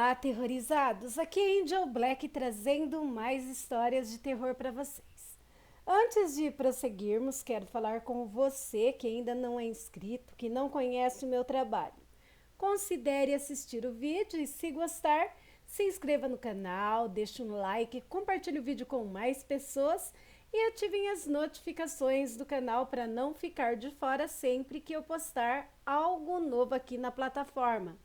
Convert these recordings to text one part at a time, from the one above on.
Olá, aterrorizados! Aqui é Angel Black trazendo mais histórias de terror para vocês. Antes de prosseguirmos, quero falar com você que ainda não é inscrito, que não conhece o meu trabalho. Considere assistir o vídeo e, se gostar, se inscreva no canal, deixe um like, compartilhe o vídeo com mais pessoas e ativem as notificações do canal para não ficar de fora sempre que eu postar algo novo aqui na plataforma.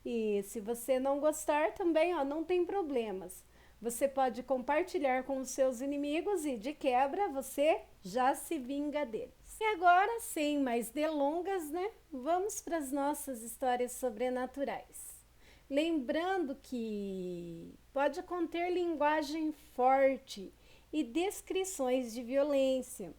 E se você não gostar também, não tem problemas. Você pode compartilhar com os seus inimigos e, de quebra, você já se vinga deles. E agora, sem mais delongas, vamos para as nossas histórias sobrenaturais. Lembrando que pode conter linguagem forte e descrições de violência.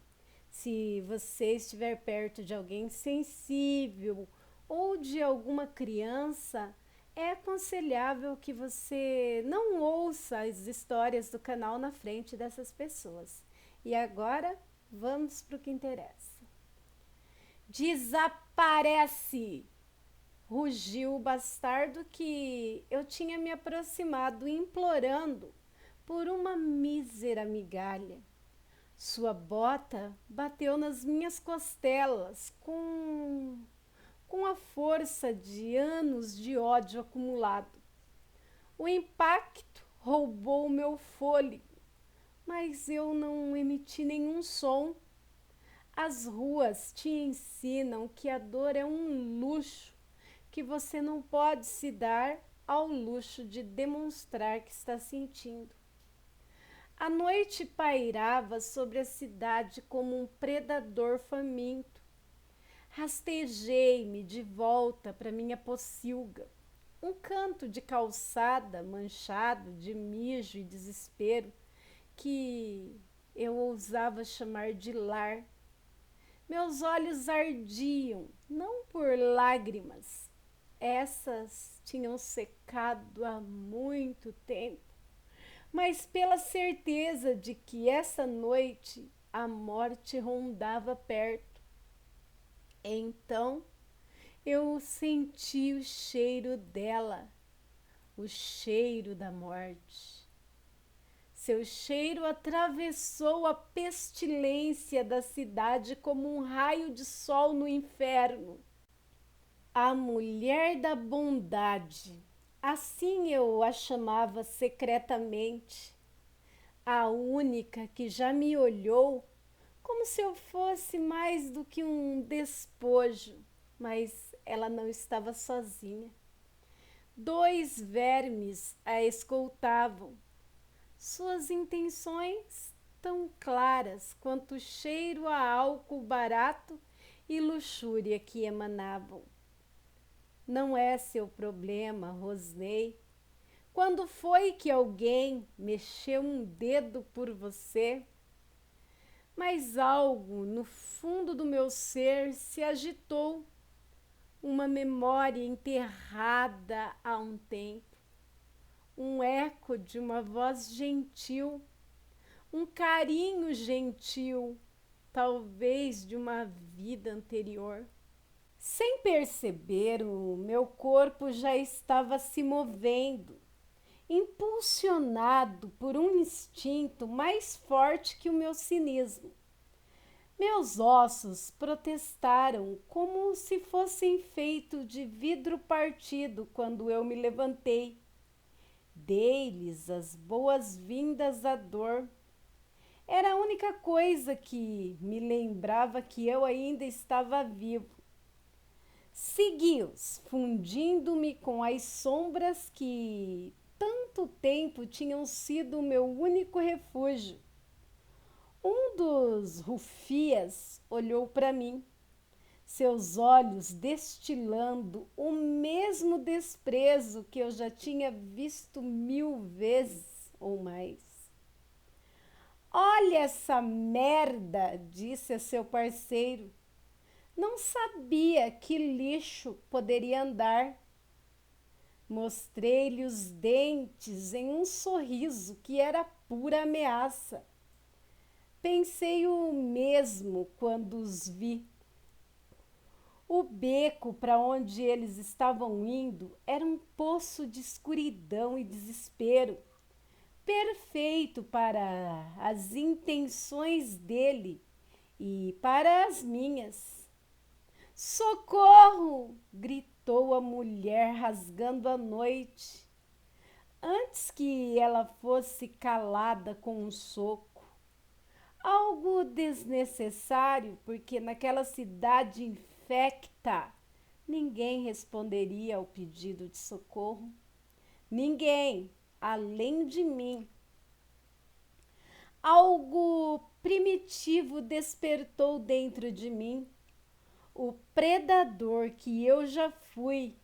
Se você estiver perto de alguém sensível ou de alguma criança, é aconselhável que você não ouça as histórias do canal na frente dessas pessoas. E agora, vamos para o que interessa. Desaparece! Rugiu o bastardo que eu tinha me aproximado implorando por uma mísera migalha. Sua bota bateu nas minhas costelas com a força de anos de ódio acumulado. O impacto roubou meu fôlego, mas eu não emiti nenhum som. As ruas te ensinam que a dor é um luxo, que você não pode se dar ao luxo de demonstrar que está sentindo. A noite pairava sobre a cidade como um predador faminto. Rastejei-me de volta para minha pocilga, um canto de calçada manchado de mijo e desespero que eu ousava chamar de lar. Meus olhos ardiam, não por lágrimas, essas tinham secado há muito tempo, mas pela certeza de que essa noite a morte rondava perto. Então eu senti o cheiro dela, o cheiro da morte. Seu cheiro atravessou a pestilência da cidade como um raio de sol no inferno. A mulher da bondade, assim eu a chamava secretamente, a única que já me olhou como se eu fosse mais do que um despojo, mas ela não estava sozinha. 2 vermes a escoltavam, suas intenções tão claras quanto o cheiro a álcool barato e luxúria que emanavam. Não é seu problema, Rosnei. Quando foi que alguém mexeu um dedo por você? Mas algo no fundo do meu ser se agitou, uma memória enterrada há um tempo, um eco de uma voz gentil, um carinho gentil, talvez de uma vida anterior. Sem perceber, o meu corpo já estava se movendo, impulsionado por um instinto mais forte que o meu cinismo. Meus ossos protestaram como se fossem feitos de vidro partido quando eu me levantei. Dei-lhes as boas-vindas à dor. Era a única coisa que me lembrava que eu ainda estava vivo. Segui-os, fundindo-me com as sombras que tanto tempo tinham sido o meu único refúgio. Um dos rufias olhou para mim, seus olhos destilando o mesmo desprezo que eu já tinha visto 1000 vezes ou mais. Olha essa merda, disse a seu parceiro. Não sabia que lixo poderia andar. Mostrei-lhe os dentes em um sorriso que era pura ameaça. Pensei o mesmo quando os vi. O beco para onde eles estavam indo era um poço de escuridão e desespero, perfeito para as intenções dele e para as minhas. Socorro! Gritou a mulher, rasgando a noite, antes que ela fosse calada com um soco. Algo desnecessário, porque naquela cidade infecta, ninguém responderia ao pedido de socorro. Ninguém, além de mim. Algo primitivo despertou dentro de mim, o predador que eu já fui,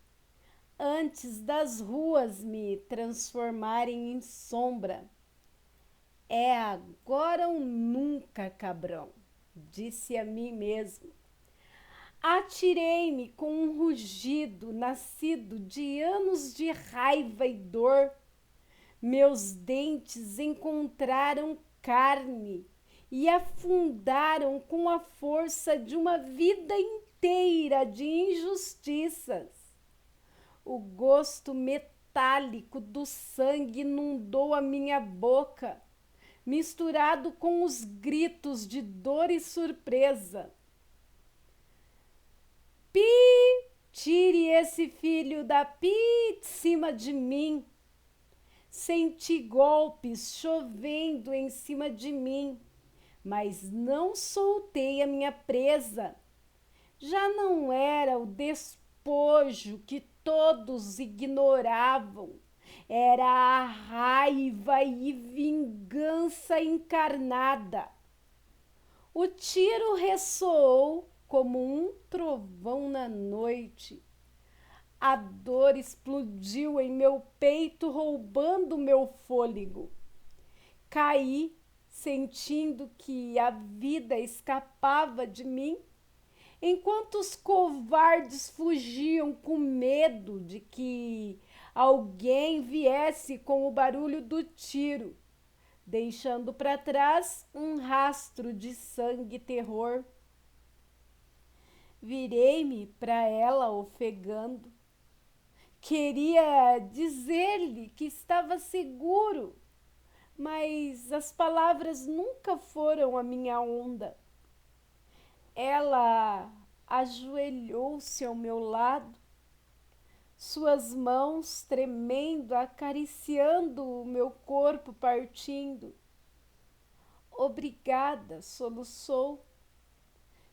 antes das ruas me transformarem em sombra. É agora ou nunca, cabrão, disse a mim mesmo. Atirei-me com um rugido nascido de anos de raiva e dor. Meus dentes encontraram carne e afundaram com a força de uma vida inteira de injustiças. O gosto metálico do sangue inundou a minha boca, misturado com os gritos de dor e surpresa. Pi! Tire esse filho da pi de cima de mim! Senti golpes chovendo em cima de mim, mas não soltei a minha presa. Já não era o despojo que todos ignoravam, era a raiva e vingança encarnada. O tiro ressoou como um trovão na noite. A dor explodiu em meu peito, roubando meu fôlego. Caí, sentindo que a vida escapava de mim, enquanto os covardes fugiam com medo de que alguém viesse com o barulho do tiro, deixando para trás um rastro de sangue e terror. Virei-me para ela ofegando. Queria dizer-lhe que estava seguro, mas as palavras nunca foram a minha onda. Ela ajoelhou-se ao meu lado, suas mãos tremendo, acariciando o meu corpo partindo. Obrigada, soluçou.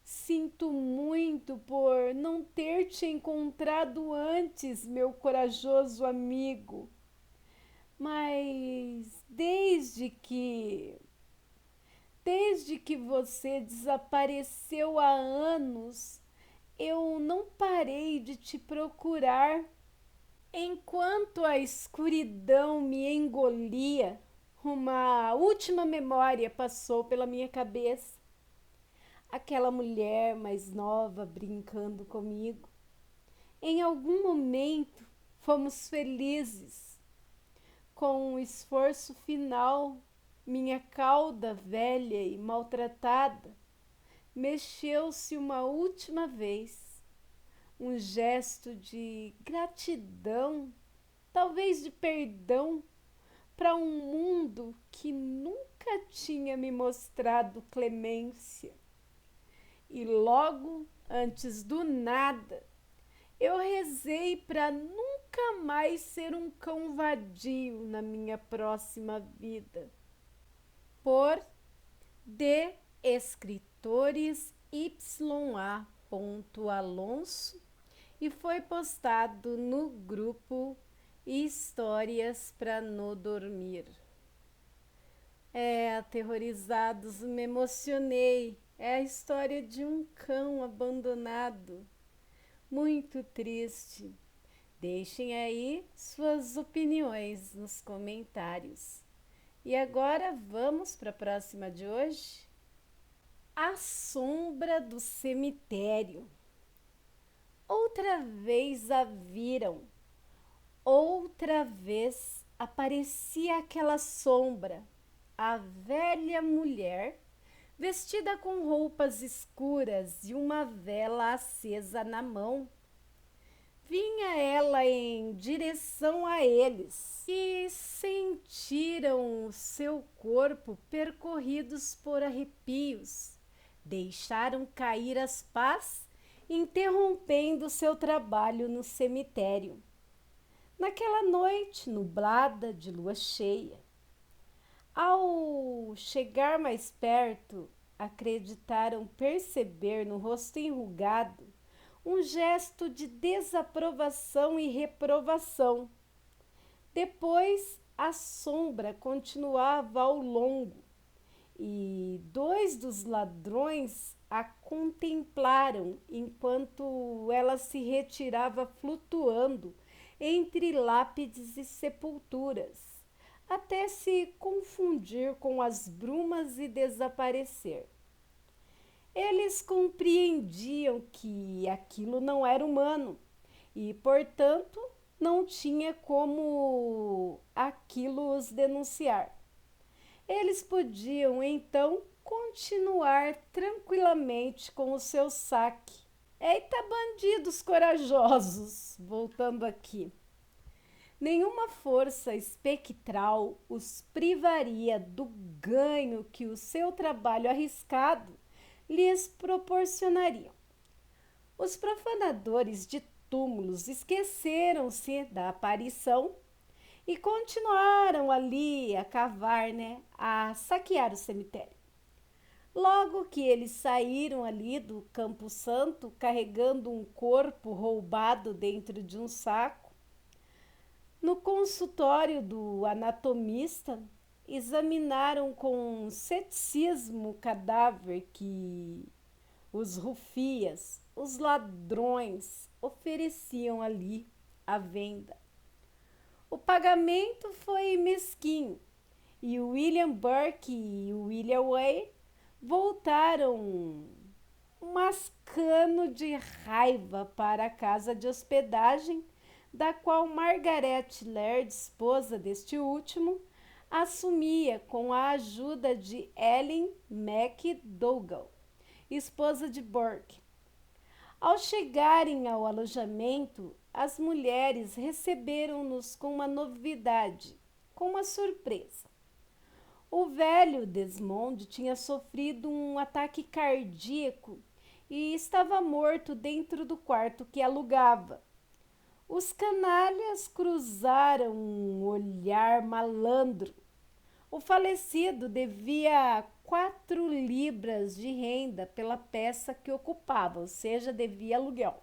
Sinto muito por não ter te encontrado antes, meu corajoso amigo. Mas desde que você desapareceu há anos, eu não parei de te procurar. Enquanto a escuridão me engolia, uma última memória passou pela minha cabeça. Aquela mulher mais nova brincando comigo. Em algum momento fomos felizes. Com um esforço final, minha cauda velha e maltratada mexeu-se uma última vez. Um gesto de gratidão, talvez de perdão, para um mundo que nunca tinha me mostrado clemência. E logo, antes do nada, eu rezei para nunca mais ser um cão vadio na minha próxima vida. Por D. Escritores YA. Alonso, e foi postado no grupo Histórias para não dormir. Aterrorizados, me emocionei. É a história de um cão abandonado. Muito triste. Deixem aí suas opiniões nos comentários. E agora vamos para a próxima de hoje? A sombra do cemitério. Outra vez a viram. Outra vez aparecia aquela sombra. A velha mulher vestida com roupas escuras e uma vela acesa na mão. Vinha ela em direção a eles e sentiram o seu corpo percorridos por arrepios. Deixaram cair as pás, interrompendo seu trabalho no cemitério. Naquela noite nublada de lua cheia, ao chegar mais perto, acreditaram perceber no rosto enrugado um gesto de desaprovação e reprovação. Depois, a sombra continuava ao longo e dois dos ladrões a contemplaram enquanto ela se retirava flutuando entre lápides e sepulturas, até se confundir com as brumas e desaparecer. Eles compreendiam que aquilo não era humano e, portanto, não tinha como aquilo os denunciar. Eles podiam, então, continuar tranquilamente com o seu saque. Eita, bandidos corajosos! Voltando aqui. Nenhuma força espectral os privaria do ganho que o seu trabalho arriscado lhes proporcionariam. Os profanadores de túmulos esqueceram-se da aparição e continuaram ali a cavar, a saquear o cemitério. Logo que eles saíram ali do Campo Santo carregando um corpo roubado dentro de um saco, no consultório do anatomista, examinaram com ceticismo o cadáver que os rufias, os ladrões, ofereciam ali à venda. O pagamento foi mesquinho e William Burke e William Way voltaram mascando de raiva para a casa de hospedagem, da qual Margaret Laird, esposa deste último, assumia com a ajuda de Ellen MacDougall, esposa de Burke. Ao chegarem ao alojamento, as mulheres receberam-nos com uma novidade, com uma surpresa. O velho Desmond tinha sofrido um ataque cardíaco e estava morto dentro do quarto que alugava. Os canalhas cruzaram um olhar malandro. O falecido devia 4 libras de renda pela peça que ocupava, ou seja, devia aluguel.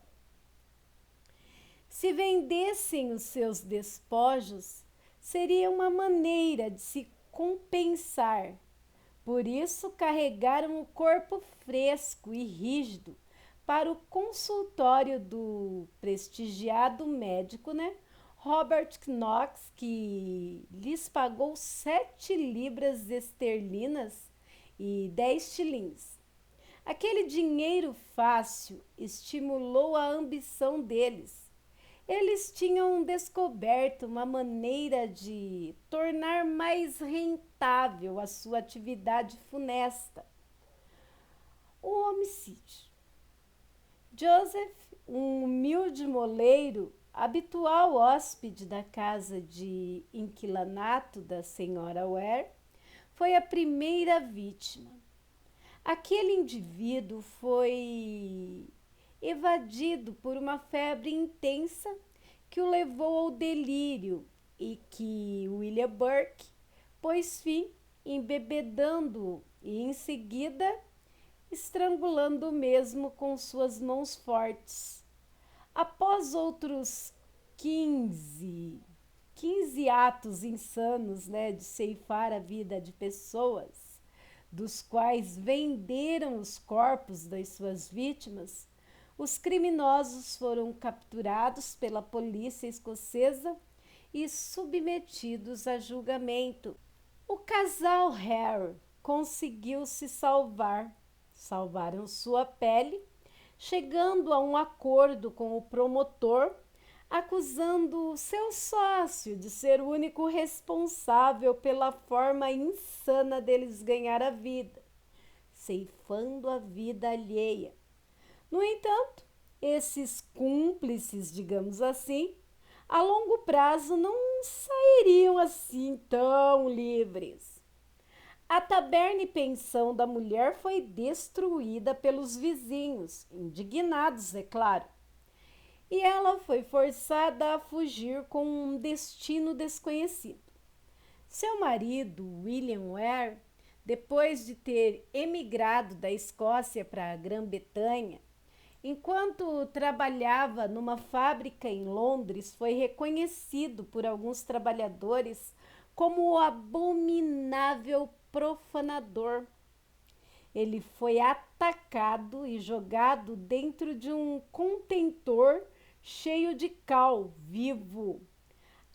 Se vendessem os seus despojos, seria uma maneira de se compensar. Por isso, carregaram o corpo fresco e rígido para o consultório do prestigiado médico, Robert Knox, que lhes pagou 7 libras esterlinas e 10 shillings. Aquele dinheiro fácil estimulou a ambição deles. Eles tinham descoberto uma maneira de tornar mais rentável a sua atividade funesta: o homicídio. Joseph, um humilde moleiro, habitual hóspede da casa de inquilinato da senhora Ware, foi a primeira vítima. Aquele indivíduo foi evadido por uma febre intensa que o levou ao delírio e que William Burke pôs fim embebedando-o e em seguida estrangulando-o mesmo com suas mãos fortes. Após outros 15 atos insanos, de ceifar a vida de pessoas, dos quais venderam os corpos das suas vítimas, os criminosos foram capturados pela polícia escocesa e submetidos a julgamento. O casal Hare conseguiu se salvar. Salvaram sua pele, chegando a um acordo com o promotor, acusando seu sócio de ser o único responsável pela forma insana deles ganhar a vida. ceifando a vida alheia. No entanto, esses cúmplices, digamos assim, a longo prazo não sairiam assim tão livres. A taberna e pensão da mulher foi destruída pelos vizinhos, indignados, é claro, e ela foi forçada a fugir com um destino desconhecido. Seu marido, William Ware, depois de ter emigrado da Escócia para a Grã-Bretanha, enquanto trabalhava numa fábrica em Londres, foi reconhecido por alguns trabalhadores como o abominável profanador. Ele foi atacado e jogado dentro de um contentor cheio de cal vivo.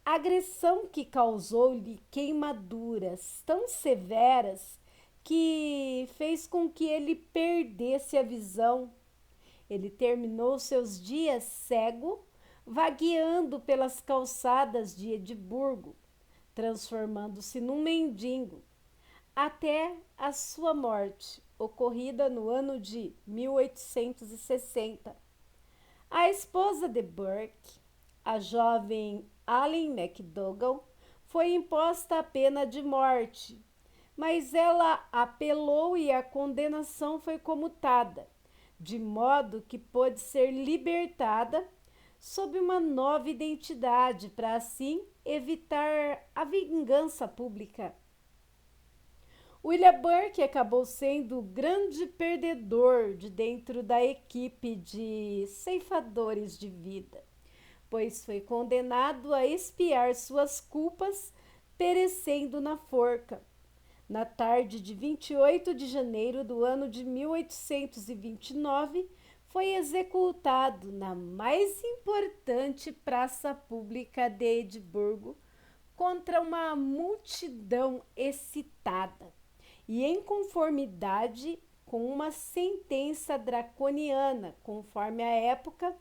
Agressão que causou-lhe queimaduras tão severas que fez com que ele perdesse a visão. Ele terminou seus dias cego, vagueando pelas calçadas de Edimburgo, transformando-se num mendigo, até a sua morte, ocorrida no ano de 1860. A esposa de Burke, a jovem Allen MacDougall, foi imposta a pena de morte, mas ela apelou e a condenação foi comutada, de modo que pôde ser libertada sob uma nova identidade para assim evitar a vingança pública. William Burke acabou sendo o grande perdedor de dentro da equipe de ceifadores de vida, pois foi condenado a expiar suas culpas, perecendo na forca. Na tarde de 28 de janeiro do ano de 1829, foi executado na mais importante praça pública de Edimburgo contra uma multidão excitada e em conformidade com uma sentença draconiana, conforme a época.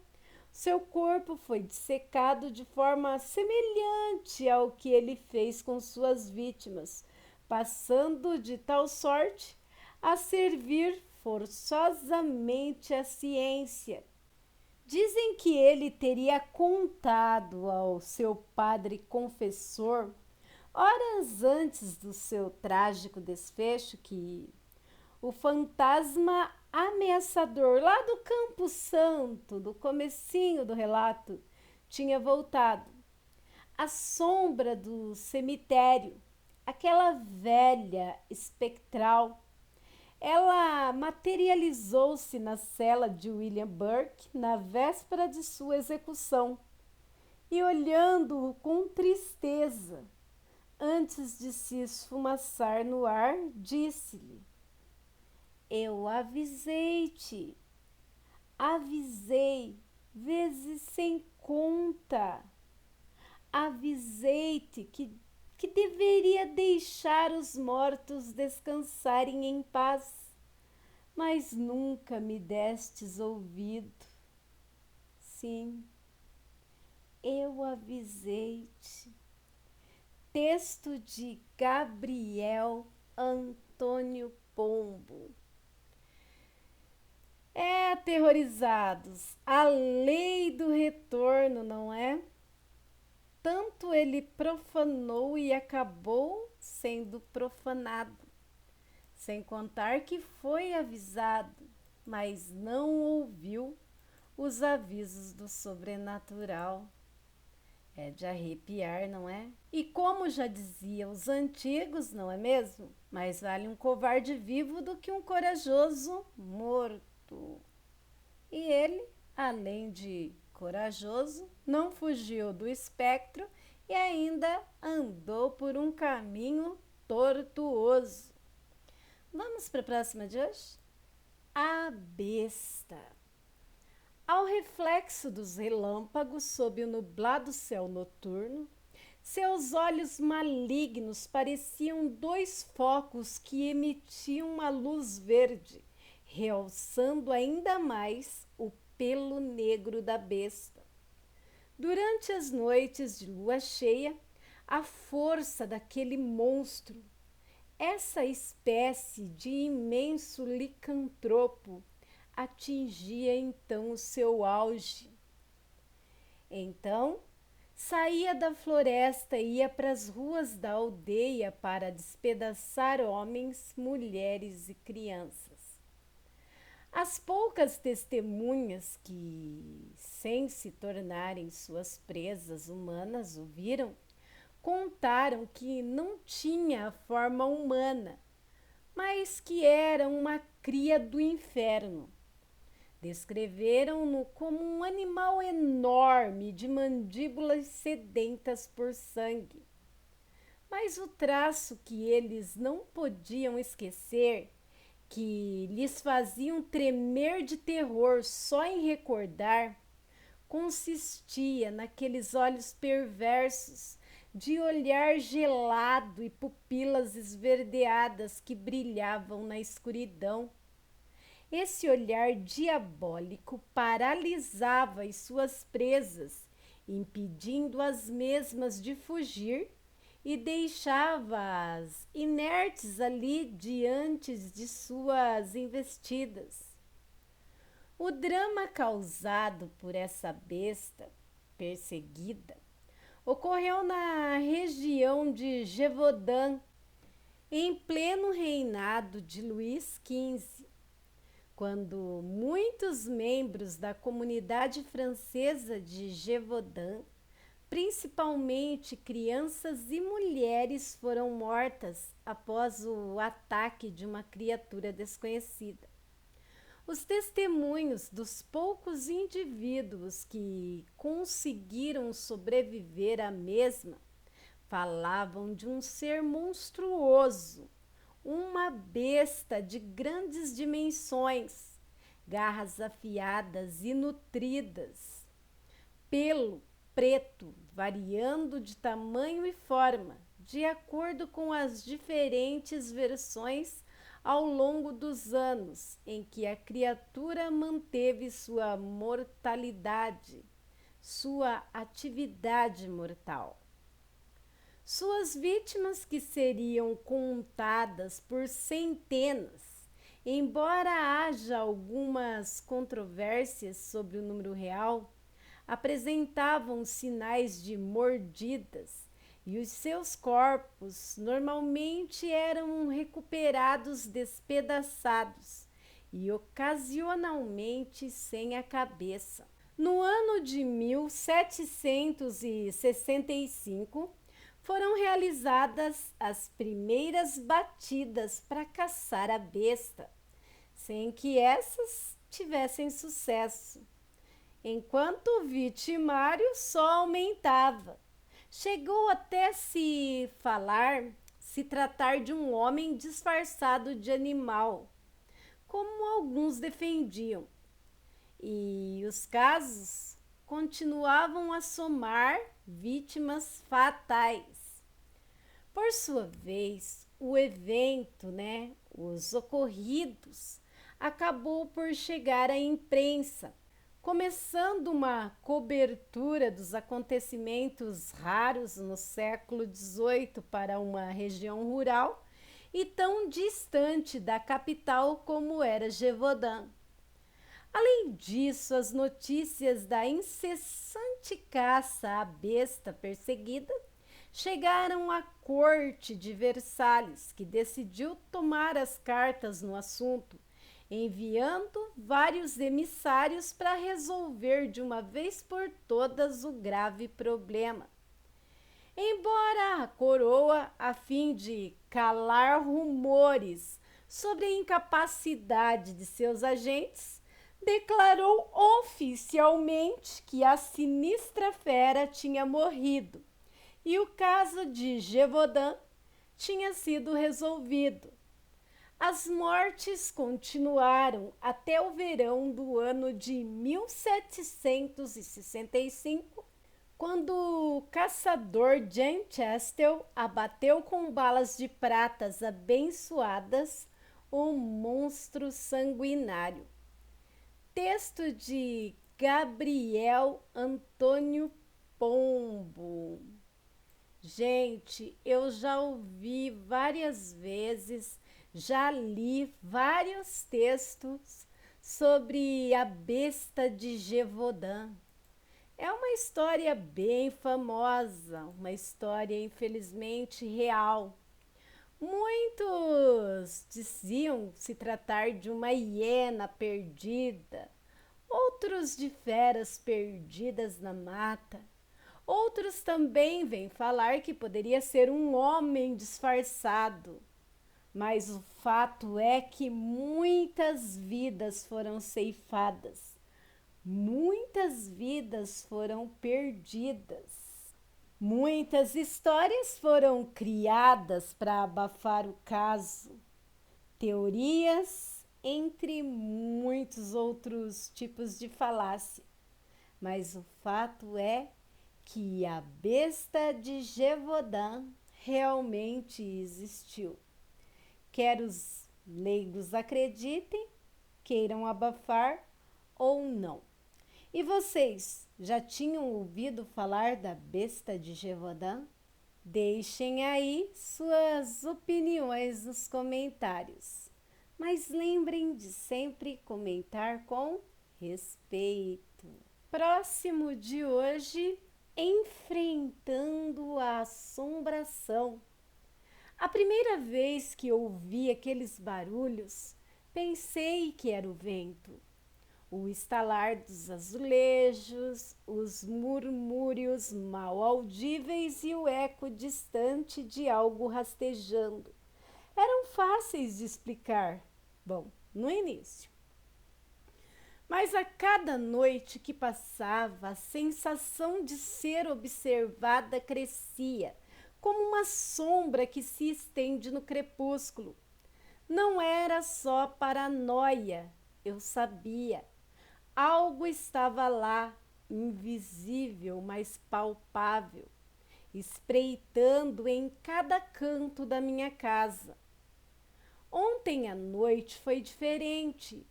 Seu corpo foi dissecado de forma semelhante ao que ele fez com suas vítimas, passando de tal sorte a servir forçosamente a ciência. Dizem que ele teria contado ao seu padre confessor, horas antes do seu trágico desfecho, que o fantasma ameaçador lá do Campo Santo, do comecinho do relato, tinha voltado. A sombra do cemitério, aquela velha espectral, ela materializou-se na cela de William Burke na véspera de sua execução e, olhando-o com tristeza, antes de se esfumaçar no ar, disse-lhe: "Eu avisei-te, avisei vezes sem conta, avisei-te que deveria deixar os mortos descansarem em paz, mas nunca me destes ouvido. Sim, eu avisei-te." Texto de Gabriel Antônio Pombo. Aterrorizados, a lei do retorno, não é? Tanto ele profanou e acabou sendo profanado, sem contar que foi avisado, mas não ouviu os avisos do sobrenatural. É de arrepiar, não é? E como já diziam os antigos, não é mesmo? Mais vale um covarde vivo do que um corajoso morto. E ele, além de corajoso, não fugiu do espectro e ainda andou por um caminho tortuoso. Vamos para a próxima de hoje? A besta. Ao reflexo dos relâmpagos sob o nublado céu noturno, seus olhos malignos pareciam dois focos que emitiam uma luz verde, realçando ainda mais o pelo negro da besta. Durante as noites de lua cheia, a força daquele monstro Essa espécie de imenso licantropo atingia então o seu auge. Então, saía da floresta e ia para as ruas da aldeia para despedaçar homens, mulheres e crianças. As poucas testemunhas que, sem se tornarem suas presas humanas, o viram, contaram que não tinha a forma humana, mas que era uma cria do inferno. Descreveram-no como um animal enorme de mandíbulas sedentas por sangue. Mas o traço que eles não podiam esquecer, que lhes faziam tremer de terror só em recordar, consistia naqueles olhos perversos, de olhar gelado e pupilas esverdeadas que brilhavam na escuridão. Esse olhar diabólico paralisava as suas presas, impedindo as mesmas de fugir e deixava-as inertes ali diante de suas investidas. O drama causado por essa besta perseguida ocorreu na região de Gévaudan, em pleno reinado de Luís XV, quando muitos membros da comunidade francesa de Gévaudan, principalmente crianças e mulheres, foram mortas após o ataque de uma criatura desconhecida. Os testemunhos dos poucos indivíduos que conseguiram sobreviver à mesma falavam de um ser monstruoso, uma besta de grandes dimensões, garras afiadas e nutridas, pelo preto variando de tamanho e forma, de acordo com as diferentes versões ao longo dos anos em que a criatura manteve sua mortalidade, sua atividade mortal. Suas vítimas, que seriam contadas por centenas, embora haja algumas controvérsias sobre o número real, apresentavam sinais de mordidas e os seus corpos normalmente eram recuperados despedaçados e ocasionalmente sem a cabeça. No ano de 1765, foram realizadas as primeiras batidas para caçar a besta, sem que essas tivessem sucesso, enquanto o vitimário só aumentava. Chegou até se tratar de um homem disfarçado de animal, como alguns defendiam, e os casos continuavam a somar vítimas fatais. Por sua vez, o evento, os ocorridos, acabou por chegar à imprensa, começando uma cobertura dos acontecimentos raros no século XVIII para uma região rural e tão distante da capital como era Gévaudan. Além disso, as notícias da incessante caça à besta perseguida chegaram à corte de Versalhes, que decidiu tomar as cartas no assunto, enviando vários emissários para resolver de uma vez por todas o grave problema. Embora a coroa, a fim de calar rumores sobre a incapacidade de seus agentes, declarou oficialmente que a sinistra fera tinha morrido e o caso de Gévaudan tinha sido resolvido. As mortes continuaram até o verão do ano de 1765, quando o caçador Jean Chastel abateu com balas de pratas abençoadas um monstro sanguinário. Texto de Gabriel Antônio Pombo. Gente, eu já ouvi várias vezes, já li vários textos sobre a besta de Gévaudan. É uma história bem famosa, uma história infelizmente real. Muitos diziam se tratar de uma hiena perdida, outros de feras perdidas na mata. Outros também vêm falar que poderia ser um homem disfarçado. Mas o fato é que muitas vidas foram ceifadas, muitas vidas foram perdidas. Muitas histórias foram criadas para abafar o caso, teorias, entre muitos outros tipos de falácia. Mas o fato é que a besta de Gévaudan realmente existiu. Quer os leigos acreditem, queiram abafar ou não. E vocês já tinham ouvido falar da besta de Gévaudan? Deixem aí suas opiniões nos comentários. Mas lembrem de sempre comentar com respeito. Próximo de hoje, enfrentando a assombração. A primeira vez que ouvi aqueles barulhos, pensei que era o vento. O estalar dos azulejos, os murmúrios mal audíveis e o eco distante de algo rastejando. Eram fáceis de explicar. Bom, no início. Mas a cada noite que passava, a sensação de ser observada crescia, como uma sombra que se estende no crepúsculo. Não era só paranoia, eu sabia. Algo estava lá, invisível, mas palpável, espreitando em cada canto da minha casa. Ontem à noite foi diferente.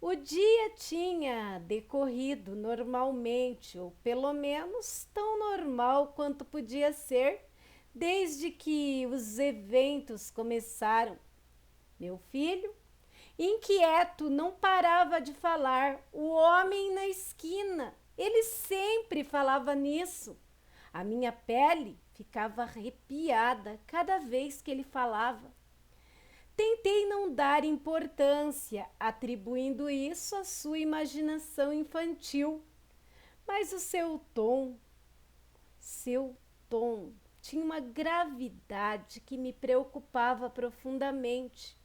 O dia tinha decorrido normalmente, ou pelo menos tão normal quanto podia ser, desde que os eventos começaram. Meu filho, inquieto, não parava de falar. O homem na esquina, ele sempre falava nisso. A minha pele ficava arrepiada cada vez que ele falava. Tentei não dar importância, atribuindo isso à sua imaginação infantil. Mas o seu tom, tinha uma gravidade que me preocupava profundamente.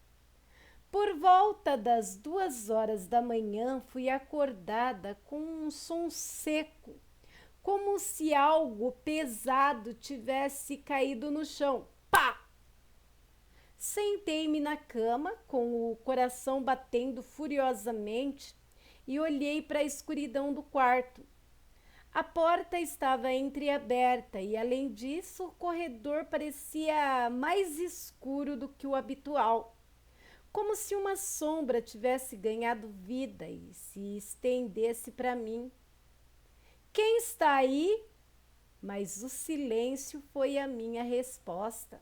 Por volta das 2 horas da manhã, fui acordada com um som seco, como se algo pesado tivesse caído no chão. Pá! Sentei-me na cama, com o coração batendo furiosamente, e olhei para a escuridão do quarto. A porta estava entreaberta e, além disso, o corredor parecia mais escuro do que o habitual, como se uma sombra tivesse ganhado vida e se estendesse para mim. Quem está aí? Mas o silêncio foi a minha resposta.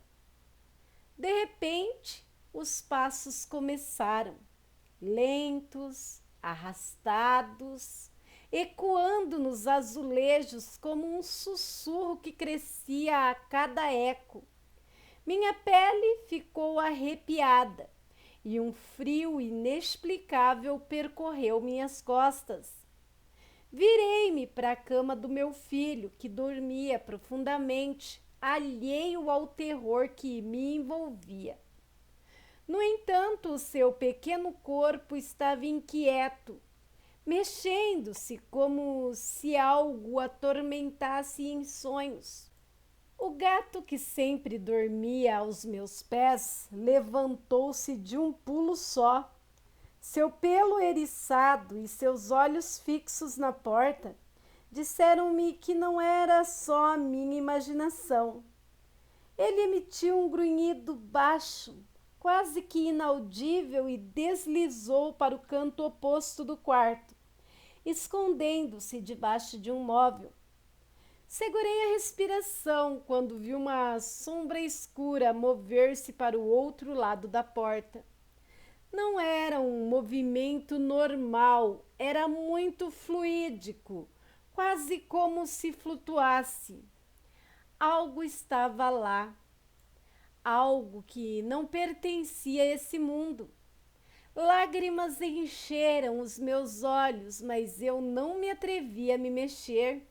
De repente, os passos começaram, lentos, arrastados, ecoando nos azulejos como um sussurro que crescia a cada eco. Minha pele ficou arrepiada e um frio inexplicável percorreu minhas costas. Virei-me para a cama do meu filho, que dormia profundamente, alheio ao terror que me envolvia. No entanto, o seu pequeno corpo estava inquieto, mexendo-se como se algo o atormentasse em sonhos. O gato, que sempre dormia aos meus pés, levantou-se de um pulo só. Seu pelo eriçado e seus olhos fixos na porta disseram-me que não era só a minha imaginação. Ele emitiu um grunhido baixo, quase que inaudível, e deslizou para o canto oposto do quarto, escondendo-se debaixo de um móvel. Segurei a respiração quando vi uma sombra escura mover-se para o outro lado da porta. Não era um movimento normal, era muito fluídico, quase como se flutuasse. Algo estava lá, algo que não pertencia a esse mundo. Lágrimas encheram os meus olhos, mas eu não me atrevi a me mexer.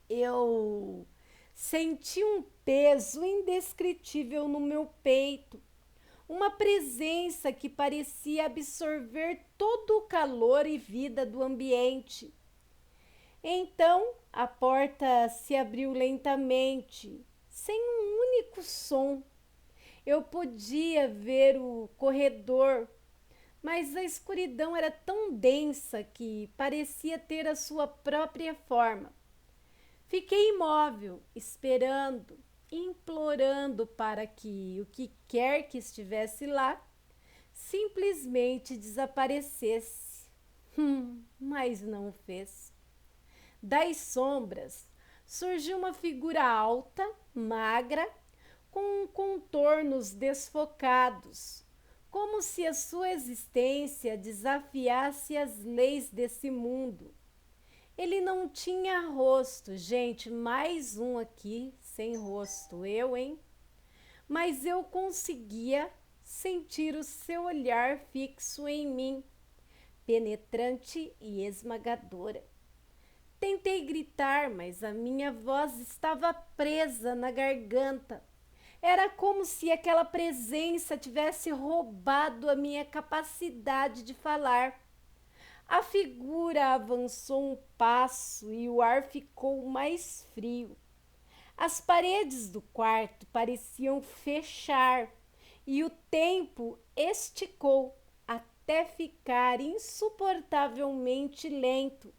Eu senti um peso indescritível no meu peito, uma presença que parecia absorver todo o calor e vida do ambiente. Então a porta se abriu lentamente, sem um único som. Eu podia ver o corredor, mas a escuridão era tão densa que parecia ter a sua própria forma. Fiquei imóvel, esperando, implorando para que o que quer que estivesse lá simplesmente desaparecesse. Mas não fez. Das sombras surgiu uma figura alta, magra, com contornos desfocados, como se a sua existência desafiasse as leis desse mundo. Ele não tinha rosto, gente, mais um aqui sem rosto, eu, hein? Mas eu conseguia sentir o seu olhar fixo em mim, penetrante e esmagadora. Tentei gritar, mas a minha voz estava presa na garganta. Era como se aquela presença tivesse roubado a minha capacidade de falar. A figura avançou um passo e o ar ficou mais frio. As paredes do quarto pareciam fechar e o tempo esticou até ficar insuportavelmente lento.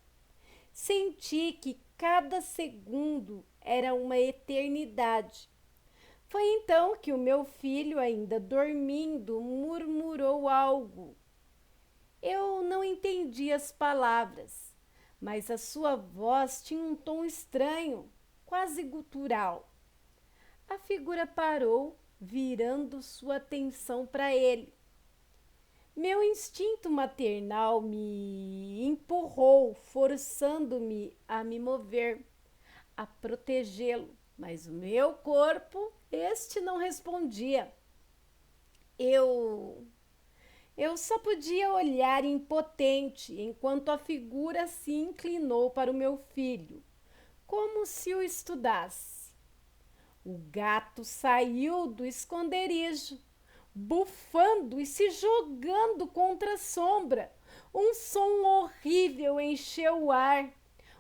Senti que cada segundo era uma eternidade. Foi então que o meu filho, ainda dormindo, murmurou algo. Eu não entendi as palavras, mas a sua voz tinha um tom estranho, quase gutural. A figura parou, virando sua atenção para ele. Meu instinto maternal me empurrou, forçando-me a me mover, a protegê-lo, mas o meu corpo, este não respondia. Eu só podia olhar impotente enquanto a figura se inclinou para o meu filho, como se o estudasse. O gato saiu do esconderijo, bufando e se jogando contra a sombra. Um som horrível encheu o ar,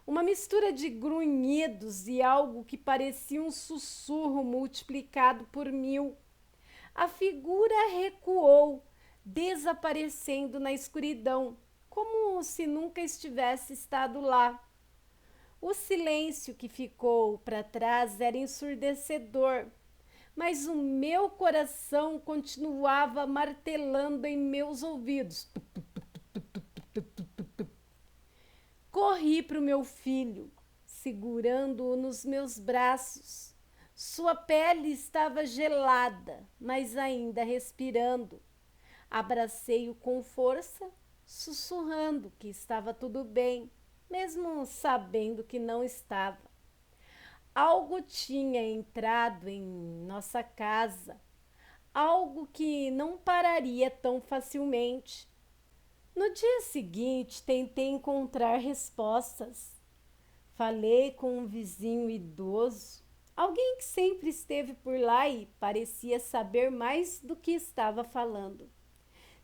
uma mistura de grunhidos e algo que parecia um sussurro multiplicado por 1000. A figura recuou, desaparecendo na escuridão, como se nunca estivesse estado lá. O silêncio que ficou para trás era ensurdecedor, mas o meu coração continuava martelando em meus ouvidos. Corri para o meu filho, segurando-o nos meus braços. Sua pele estava gelada, mas ainda respirando. Abracei-o com força, sussurrando que estava tudo bem, mesmo sabendo que não estava. Algo tinha entrado em nossa casa, algo que não pararia tão facilmente. No dia seguinte, tentei encontrar respostas. Falei com um vizinho idoso, alguém que sempre esteve por lá e parecia saber mais do que estava falando.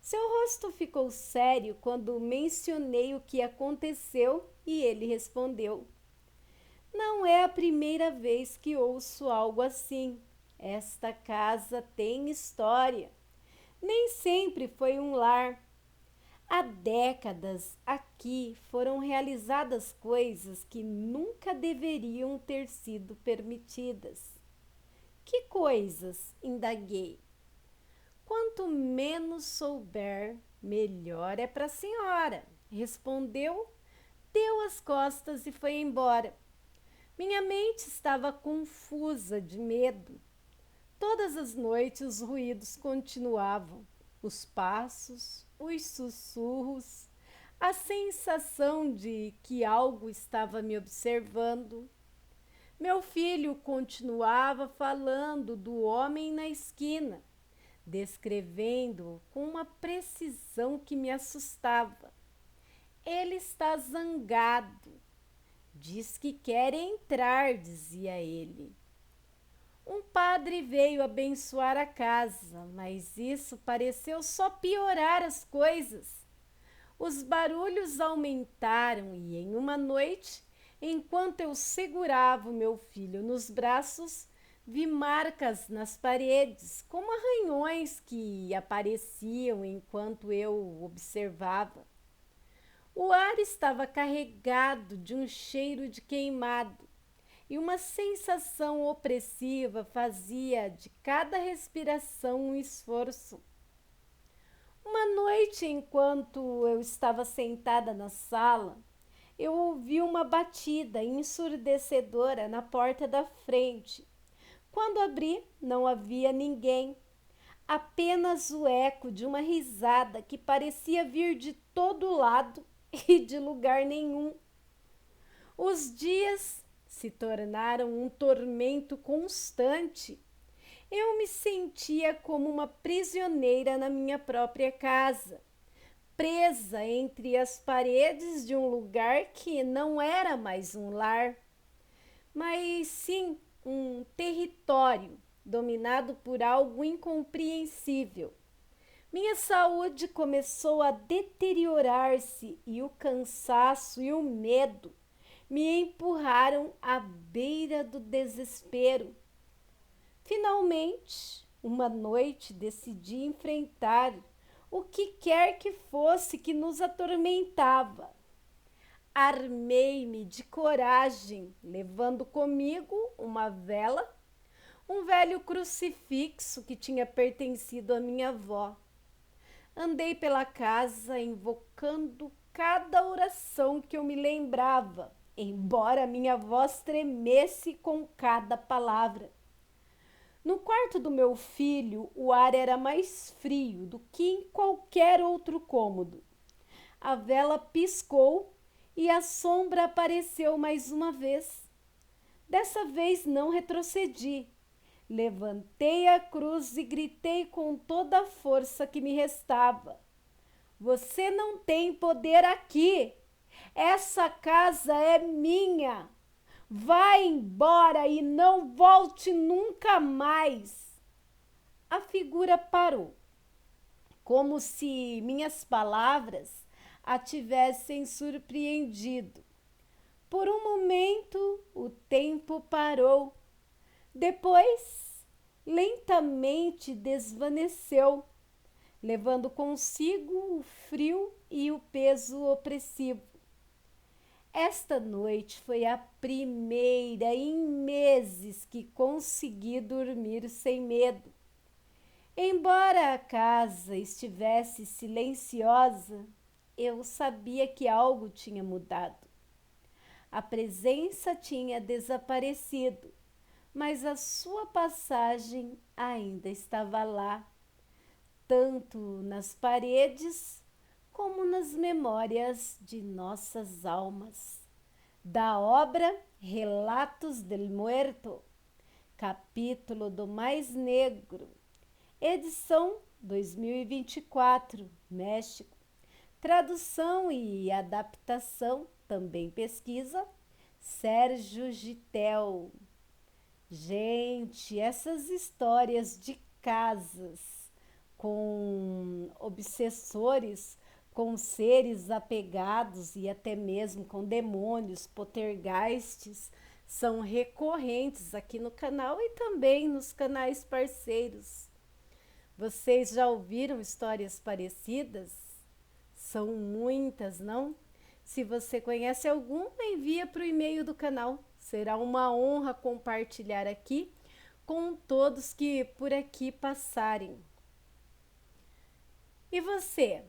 Seu rosto ficou sério quando mencionei o que aconteceu e ele respondeu: Não é a primeira vez que ouço algo assim. Esta casa tem história. Nem sempre foi um lar. Há décadas aqui foram realizadas coisas que nunca deveriam ter sido permitidas. Que coisas? Indaguei. Quanto menos souber, melhor é para a senhora, respondeu, deu as costas e foi embora. Minha mente estava confusa de medo. Todas as noites os ruídos continuavam, os passos, os sussurros, a sensação de que algo estava me observando. Meu filho continuava falando do homem na esquina, descrevendo-o com uma precisão que me assustava. Ele está zangado. Diz que quer entrar, dizia ele. Um padre veio abençoar a casa, mas isso pareceu só piorar as coisas. Os barulhos aumentaram e em uma noite, enquanto eu segurava o meu filho nos braços, vi marcas nas paredes, como arranhões que apareciam enquanto eu observava. O ar estava carregado de um cheiro de queimado e uma sensação opressiva fazia de cada respiração um esforço. Uma noite, enquanto eu estava sentada na sala, eu ouvi uma batida ensurdecedora na porta da frente. Quando abri, não havia ninguém, apenas o eco de uma risada que parecia vir de todo lado e de lugar nenhum. Os dias se tornaram um tormento constante. Eu me sentia como uma prisioneira na minha própria casa, presa entre as paredes de um lugar que não era mais um lar, mas sim um território dominado por algo incompreensível. Minha saúde começou a deteriorar-se e o cansaço e o medo me empurraram à beira do desespero. Finalmente, uma noite decidi enfrentar o que quer que fosse que nos atormentava. Armei-me de coragem, levando comigo uma vela, um velho crucifixo que tinha pertencido à minha avó. Andei pela casa invocando cada oração que eu me lembrava, embora minha voz tremesse com cada palavra. No quarto do meu filho, o ar era mais frio do que em qualquer outro cômodo. A vela piscou e a sombra apareceu mais uma vez. Dessa vez não retrocedi. Levantei a cruz e gritei com toda a força que me restava: Você não tem poder aqui! Essa casa é minha! Vá embora e não volte nunca mais! A figura parou, como se minhas palavras a tivessem surpreendido. Por um momento, o tempo parou. Depois, lentamente desvaneceu, levando consigo o frio e o peso opressivo. Esta noite foi a primeira em meses que consegui dormir sem medo. Embora a casa estivesse silenciosa, eu sabia que algo tinha mudado. A presença tinha desaparecido, mas a sua passagem ainda estava lá, tanto nas paredes como nas memórias de nossas almas. Da obra Relatos del Muerto, capítulo do Mais Negro, edição 2024, México. Tradução e adaptação, também pesquisa, Sérgio Gitel. Gente, essas histórias de casas com obsessores, com seres apegados e até mesmo com demônios, poltergeists, são recorrentes aqui no canal e também nos canais parceiros. Vocês já ouviram histórias parecidas? São muitas, não? Se você conhece alguma, envia para o e-mail do canal. Será uma honra compartilhar aqui com todos que por aqui passarem. E você?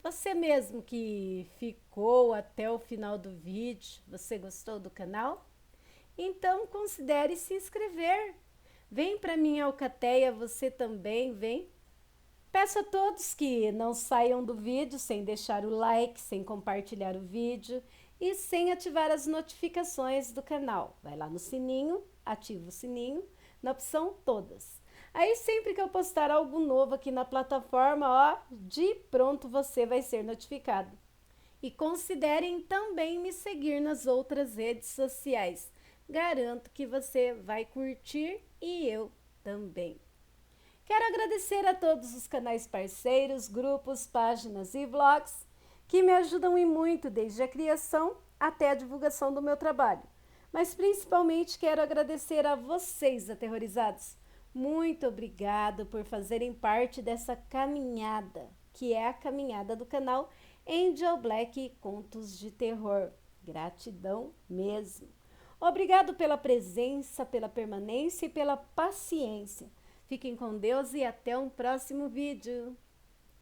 Você mesmo que ficou até o final do vídeo, você gostou do canal? Então considere se inscrever. Vem para minha alcateia, você também vem. Peço a todos que não saiam do vídeo sem deixar o like, sem compartilhar o vídeo e sem ativar as notificações do canal. Vai lá no sininho, ativa o sininho, na opção todas. Aí sempre que eu postar algo novo aqui na plataforma, ó, de pronto você vai ser notificado. E considerem também me seguir nas outras redes sociais. Garanto que você vai curtir e eu também. Quero agradecer a todos os canais parceiros, grupos, páginas e vlogs que me ajudam e muito desde a criação até a divulgação do meu trabalho. Mas principalmente quero agradecer a vocês, aterrorizados. Muito obrigado por fazerem parte dessa caminhada, que é a caminhada do canal Angel Black Contos de Terror. Gratidão mesmo. Obrigado pela presença, pela permanência e pela paciência. Fiquem com Deus e até um próximo vídeo.